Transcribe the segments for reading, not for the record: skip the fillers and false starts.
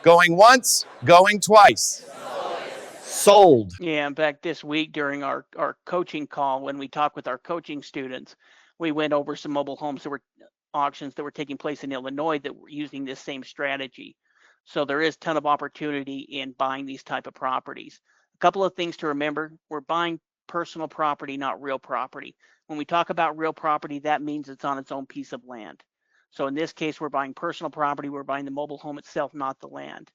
Going once, going twice. Sold. Yeah, in fact, this week during our coaching call, when we talked with our coaching students, we went over some mobile homes that were auctions that were taking place in Illinois that were using this same strategy. So there is a ton of opportunity in buying these type of properties. A couple of things to remember: we're buying personal property, not real property. When we talk about real property, that means it's on its own piece of land. So in this case, we're buying personal property. We're buying the mobile home itself, not the land.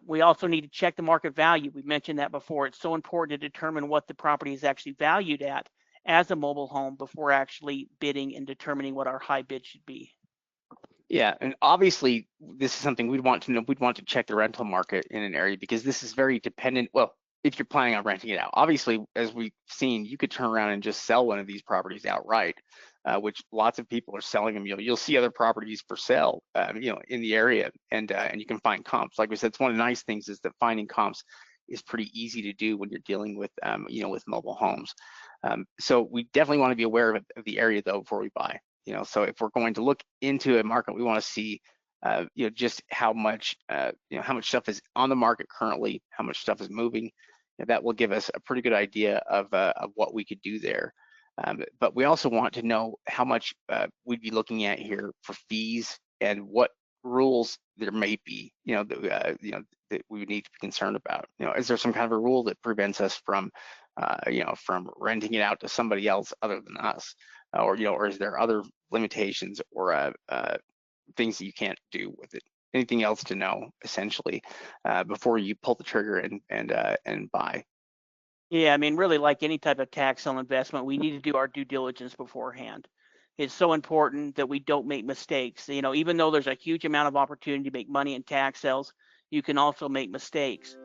We also need to check the market value. We mentioned that before. It's so important to determine what the property is actually valued at as a mobile home before actually bidding and determining what our high bid should be. Yeah, and obviously this is something we'd want to know. We'd want to check the rental market in an area because this is very dependent. Well, if you're planning on renting it out, obviously, as we've seen, you could turn around and just sell one of these properties outright, which lots of people are selling them. You'll see other properties for sale, in the area, and you can find comps. Like we said, it's one of the nice things is that finding comps is pretty easy to do when you're dealing with, with mobile homes. So we definitely want to be aware of the area though before we buy. So if we're going to look into a market, we want to see, just how much stuff is on the market currently, how much stuff is moving. That will give us a pretty good idea of what we could do there. But we also want to know how much we'd be looking at here for fees and what rules there may be, that we would need to be concerned about. Is there some kind of a rule that prevents us from, from renting it out to somebody else other than us? Or is there other limitations or things that you can't do with it? Anything else to know, essentially, before you pull the trigger and buy? Yeah, I mean, really, like any type of tax sale investment, we need to do our due diligence beforehand. It's so important that we don't make mistakes. Even though there's a huge amount of opportunity to make money in tax sales, you can also make mistakes.